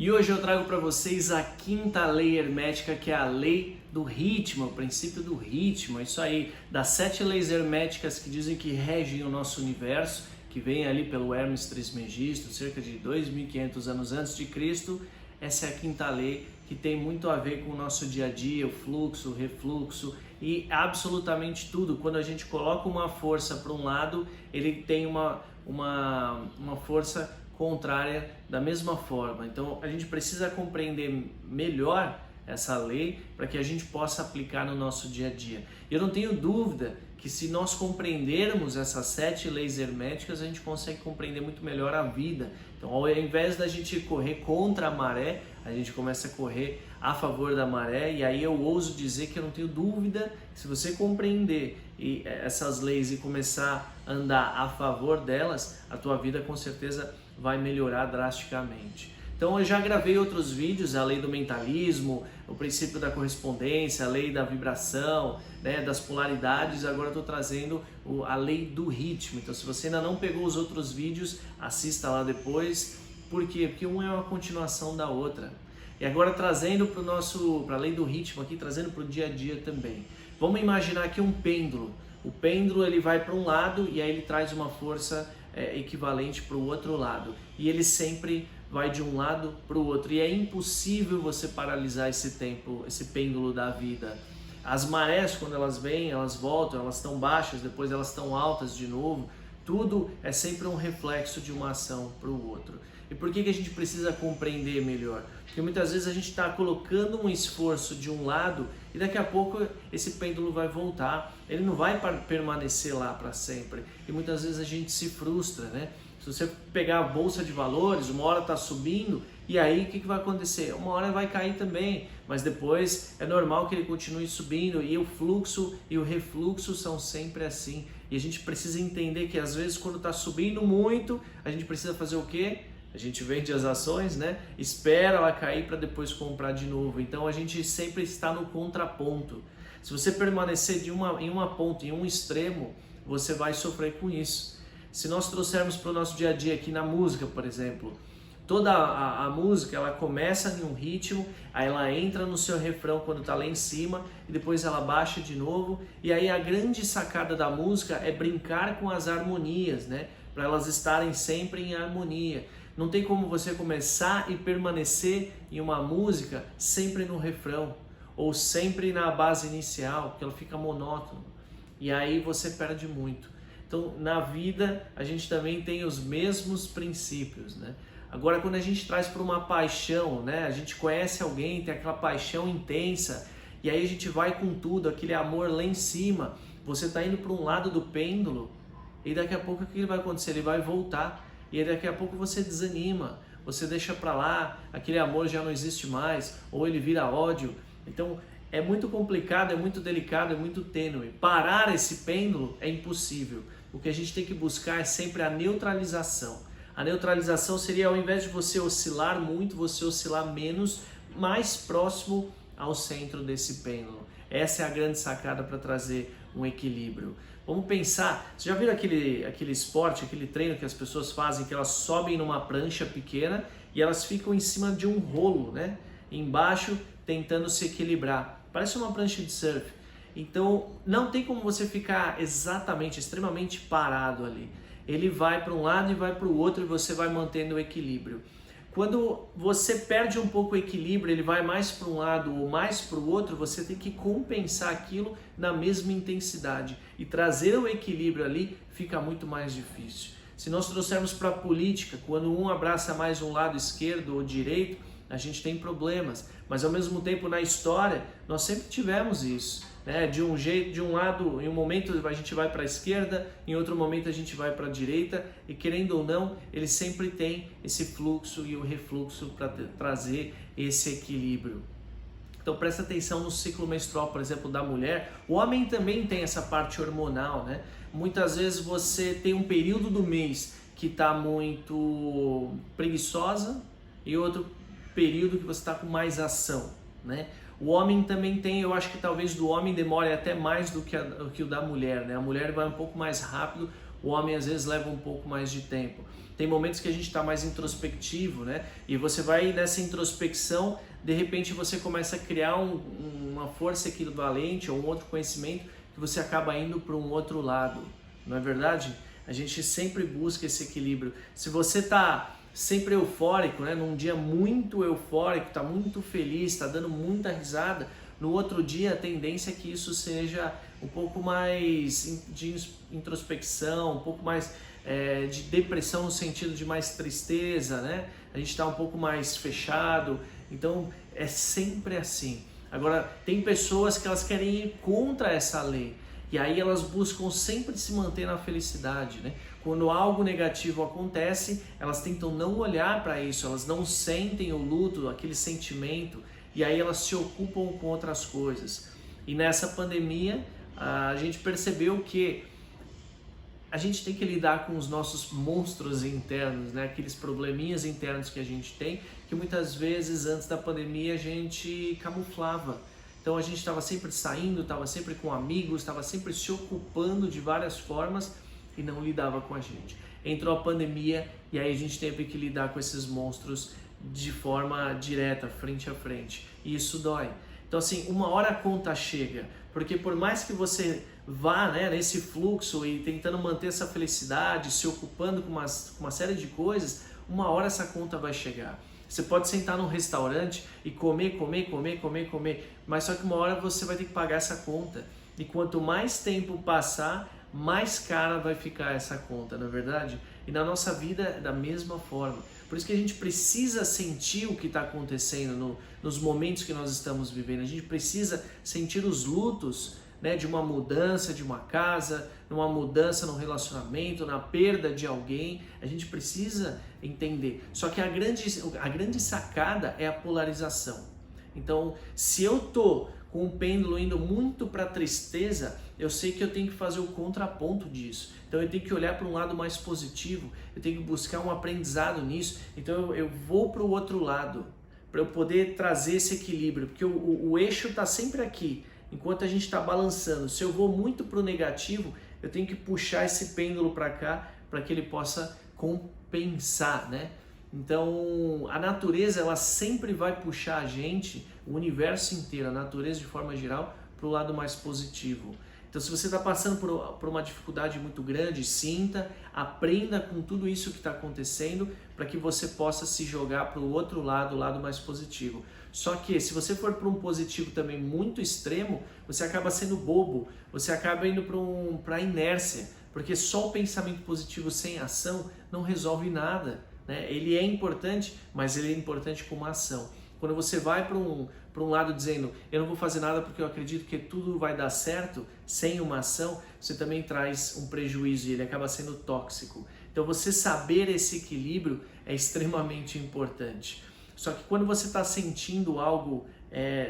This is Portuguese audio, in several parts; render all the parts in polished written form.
E hoje eu trago para vocês a quinta lei hermética, que é a lei do ritmo, o princípio do ritmo. É isso aí, das 7 leis herméticas que dizem que regem o nosso universo, que vem ali pelo Hermes Trismegisto, cerca de 2.500 anos antes de Cristo. Essa é a quinta lei, que tem muito a ver com o nosso dia a dia, o fluxo, o refluxo e absolutamente tudo. Quando a gente coloca uma força para um lado, ele tem uma força contrária da mesma forma. Então a gente precisa compreender melhor essa lei para que a gente possa aplicar no nosso dia a dia. Eu não tenho dúvida que se nós compreendermos essas 7 leis herméticas, a gente consegue compreender muito melhor a vida. Então, ao invés da gente correr contra a maré, a gente começa a correr a favor da maré. E aí eu ouso dizer que eu não tenho dúvida que se você compreender essas leis e começar a andar a favor delas, a tua vida com certeza vai melhorar drasticamente. Então eu já gravei outros vídeos, a lei do mentalismo, o princípio da correspondência, a lei da vibração, né, das polaridades. Agora eu estou trazendo a lei do ritmo. Então se você ainda não pegou os outros vídeos, assista lá depois. Por quê? Porque uma é uma continuação da outra. E agora trazendo para a lei do ritmo aqui, trazendo para o dia a dia também. Vamos imaginar aqui um pêndulo. O pêndulo ele vai para um lado e aí ele traz uma força equivalente para o outro lado. E ele sempre vai de um lado para o outro. E é impossível você paralisar esse pêndulo da vida. As marés, quando elas vêm, elas voltam, elas estão baixas, depois elas estão altas de novo. Tudo é sempre um reflexo de uma ação para o outro. E por que a gente precisa compreender melhor? Porque muitas vezes a gente está colocando um esforço de um lado e daqui a pouco esse pêndulo vai voltar. Ele não vai permanecer lá para sempre. E muitas vezes a gente se frustra, né? Se você pegar a bolsa de valores, uma hora está subindo, e aí o que vai acontecer? Uma hora vai cair também, mas depois é normal que ele continue subindo, e o fluxo e o refluxo são sempre assim. E a gente precisa entender que às vezes quando está subindo muito, a gente precisa fazer o quê? A gente vende as ações, né? Espera ela cair para depois comprar de novo. Então a gente sempre está no contraponto. Se você permanecer em uma ponta, em um extremo, você vai sofrer com isso. Se nós trouxermos para o nosso dia a dia aqui na música, por exemplo, toda a música ela começa em um ritmo, aí ela entra no seu refrão quando está lá em cima e depois ela baixa de novo. E aí a grande sacada da música é brincar com as harmonias, né? Para elas estarem sempre em harmonia. Não tem como você começar e permanecer em uma música sempre no refrão ou sempre na base inicial, porque ela fica monótona. E aí você perde muito. Então, na vida, a gente também tem os mesmos princípios, né? Agora, quando a gente traz para uma paixão, né? A gente conhece alguém, tem aquela paixão intensa, e aí a gente vai com tudo, aquele amor lá em cima. Você está indo para um lado do pêndulo, e daqui a pouco o que vai acontecer? Ele vai voltar, e daqui a pouco você desanima, você deixa para lá, aquele amor já não existe mais, ou ele vira ódio. Então, é muito complicado, é muito delicado, é muito tênue. Parar esse pêndulo é impossível. O que a gente tem que buscar é sempre a neutralização. A neutralização seria, ao invés de você oscilar muito, você oscilar menos, mais próximo ao centro desse pêndulo. Essa é a grande sacada para trazer um equilíbrio. Vamos pensar, você já viu aquele esporte, aquele treino que as pessoas fazem, que elas sobem numa prancha pequena e elas ficam em cima de um rolo, né? Embaixo, tentando se equilibrar. Parece uma prancha de surf. Então, não tem como você ficar extremamente parado ali. Ele vai para um lado e vai para o outro e você vai mantendo o equilíbrio. Quando você perde um pouco o equilíbrio, ele vai mais para um lado ou mais para o outro, você tem que compensar aquilo na mesma intensidade. E trazer o equilíbrio ali fica muito mais difícil. Se nós trouxermos para a política, quando um abraça mais um lado esquerdo ou direito, a gente tem problemas, mas ao mesmo tempo na história nós sempre tivemos isso, né? De um jeito, de um lado, em um momento a gente vai para a esquerda, em outro momento a gente vai para a direita, e querendo ou não, ele sempre tem esse fluxo e o refluxo para trazer esse equilíbrio. Então presta atenção no ciclo menstrual, por exemplo, da mulher. O homem também tem essa parte hormonal, né? Muitas vezes você tem um período do mês que está muito preguiçosa e outro período que você está com mais ação, né? O homem também tem, eu acho que talvez do homem demore até mais do que o da mulher, né? A mulher vai um pouco mais rápido, O homem às vezes leva um pouco mais de tempo. Tem momentos que a gente está mais introspectivo, né? E você vai nessa introspecção, de repente você começa a criar uma força equivalente ou um outro conhecimento que você acaba indo para um outro lado, não é verdade? A gente sempre busca esse equilíbrio. Se você está sempre eufórico, né? Num dia muito eufórico, está muito feliz, está dando muita risada, no outro dia a tendência é que isso seja um pouco mais de introspecção, um pouco mais de depressão no sentido de mais tristeza, né? A gente está um pouco mais fechado, então é sempre assim. Agora, tem pessoas que elas querem ir contra essa lei e aí elas buscam sempre se manter na felicidade, né? Quando algo negativo acontece, elas tentam não olhar para isso, elas não sentem o luto, aquele sentimento, e aí elas se ocupam com outras coisas. E nessa pandemia, a gente percebeu que a gente tem que lidar com os nossos monstros internos, né? Aqueles probleminhas internos que a gente tem, que muitas vezes antes da pandemia a gente camuflava. Então a gente estava sempre saindo, estava sempre com amigos, estava sempre se ocupando de várias formas e não lidava com a gente. Entrou a pandemia e aí a gente teve que lidar com esses monstros de forma direta, frente a frente. E isso dói. Então assim, uma hora a conta chega, porque por mais que você vá, né, nesse fluxo e tentando manter essa felicidade, se ocupando com uma série de coisas, uma hora essa conta vai chegar. Você pode sentar num restaurante e comer, mas só que uma hora você vai ter que pagar essa conta. E quanto mais tempo passar, mais cara vai ficar essa conta, não é verdade? E na nossa vida é da mesma forma. Por isso que a gente precisa sentir o que está acontecendo nos momentos que nós estamos vivendo. A gente precisa sentir os lutos, né, de uma mudança de uma casa, numa mudança no relacionamento, na perda de alguém. A gente precisa entender. Só que a grande sacada é a polarização. Então, se eu tô com o pêndulo indo muito para a tristeza, eu sei que eu tenho que fazer o contraponto disso. Então eu tenho que olhar para um lado mais positivo, eu tenho que buscar um aprendizado nisso. Então eu vou para o outro lado, para eu poder trazer esse equilíbrio, porque o eixo está sempre aqui, enquanto a gente está balançando. Se eu vou muito para o negativo, eu tenho que puxar esse pêndulo para cá, para que ele possa compensar, né? Então, a natureza, ela sempre vai puxar a gente, o universo inteiro, a natureza de forma geral, para o lado mais positivo. Então, se você está passando por uma dificuldade muito grande, sinta, aprenda com tudo isso que está acontecendo, para que você possa se jogar para o outro lado, o lado mais positivo. Só que, se você for para um positivo também muito extremo, você acaba sendo bobo, você acaba indo para a inércia, porque só o pensamento positivo sem ação não resolve nada. Ele é importante, mas ele é importante como ação. Quando você vai para um lado dizendo eu não vou fazer nada porque eu acredito que tudo vai dar certo, sem uma ação, você também traz um prejuízo e ele acaba sendo tóxico. Então você saber esse equilíbrio é extremamente importante. Só que quando você está sentindo algo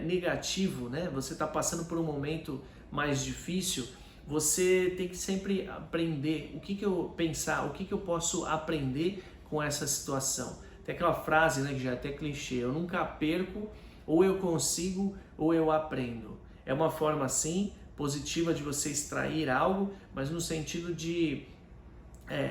negativo, né? Você está passando por um momento mais difícil, você tem que sempre aprender o que eu pensar, o que eu posso aprender com essa situação. Tem aquela frase, né, que já é até clichê: eu nunca perco, ou eu consigo, ou eu aprendo. É uma forma, assim, positiva de você extrair algo, mas no sentido de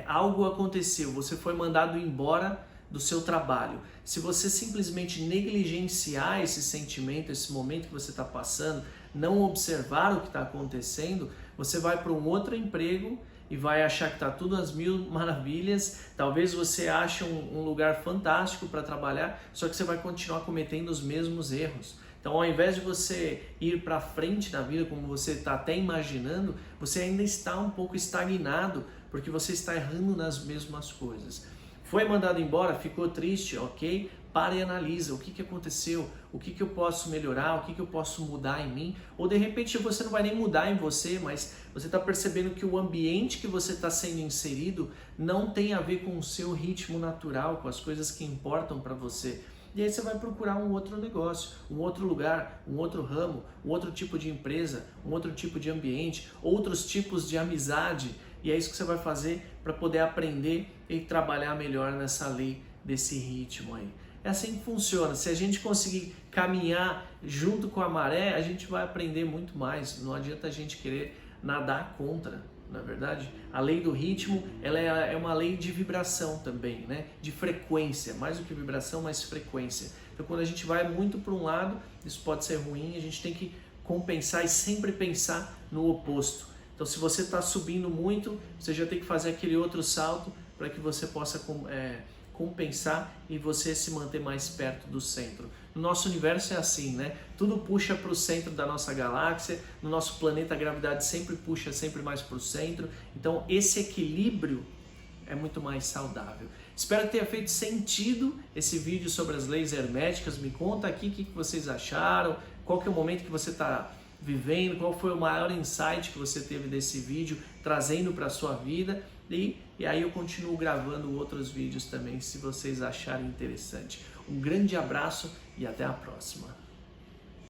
algo aconteceu, você foi mandado embora do seu trabalho. Se você simplesmente negligenciar esse sentimento, esse momento que você está passando, não observar o que está acontecendo, você vai para um outro emprego e vai achar que está tudo às mil maravilhas. Talvez você ache um lugar fantástico para trabalhar, só que você vai continuar cometendo os mesmos erros. Então, ao invés de você ir para frente na vida, como você está até imaginando, você ainda está um pouco estagnado, porque você está errando nas mesmas coisas. Foi mandado embora, ficou triste, ok? Para e analisa o que aconteceu, o que eu posso melhorar, o que eu posso mudar em mim. Ou de repente você não vai nem mudar em você, mas você está percebendo que o ambiente que você está sendo inserido não tem a ver com o seu ritmo natural, com as coisas que importam para você. E aí você vai procurar um outro negócio, um outro lugar, um outro ramo, um outro tipo de empresa, um outro tipo de ambiente, outros tipos de amizade. E é isso que você vai fazer para poder aprender e trabalhar melhor nessa lei desse ritmo aí. É assim que funciona. Se a gente conseguir caminhar junto com a maré, a gente vai aprender muito mais. Não adianta a gente querer nadar contra. na verdade. A lei do ritmo, ela é uma lei de vibração também, né? De frequência, mais do que vibração, mais frequência. Então, quando a gente vai muito para um lado, isso pode ser ruim, a gente tem que compensar e sempre pensar no oposto. Então, se você está subindo muito, você já tem que fazer aquele outro salto para que você possa compensar e você se manter mais perto do centro. No nosso universo é assim, né? Tudo puxa para o centro da nossa galáxia, no nosso planeta a gravidade sempre puxa sempre mais para o centro, então esse equilíbrio é muito mais saudável. Espero que tenha feito sentido esse vídeo sobre as leis herméticas. Me conta aqui o que vocês acharam, qual que é o momento que você está vivendo, qual foi o maior insight que você teve desse vídeo, trazendo para a sua vida. E aí eu continuo gravando outros vídeos também, se vocês acharem interessante. Um grande abraço e até a próxima.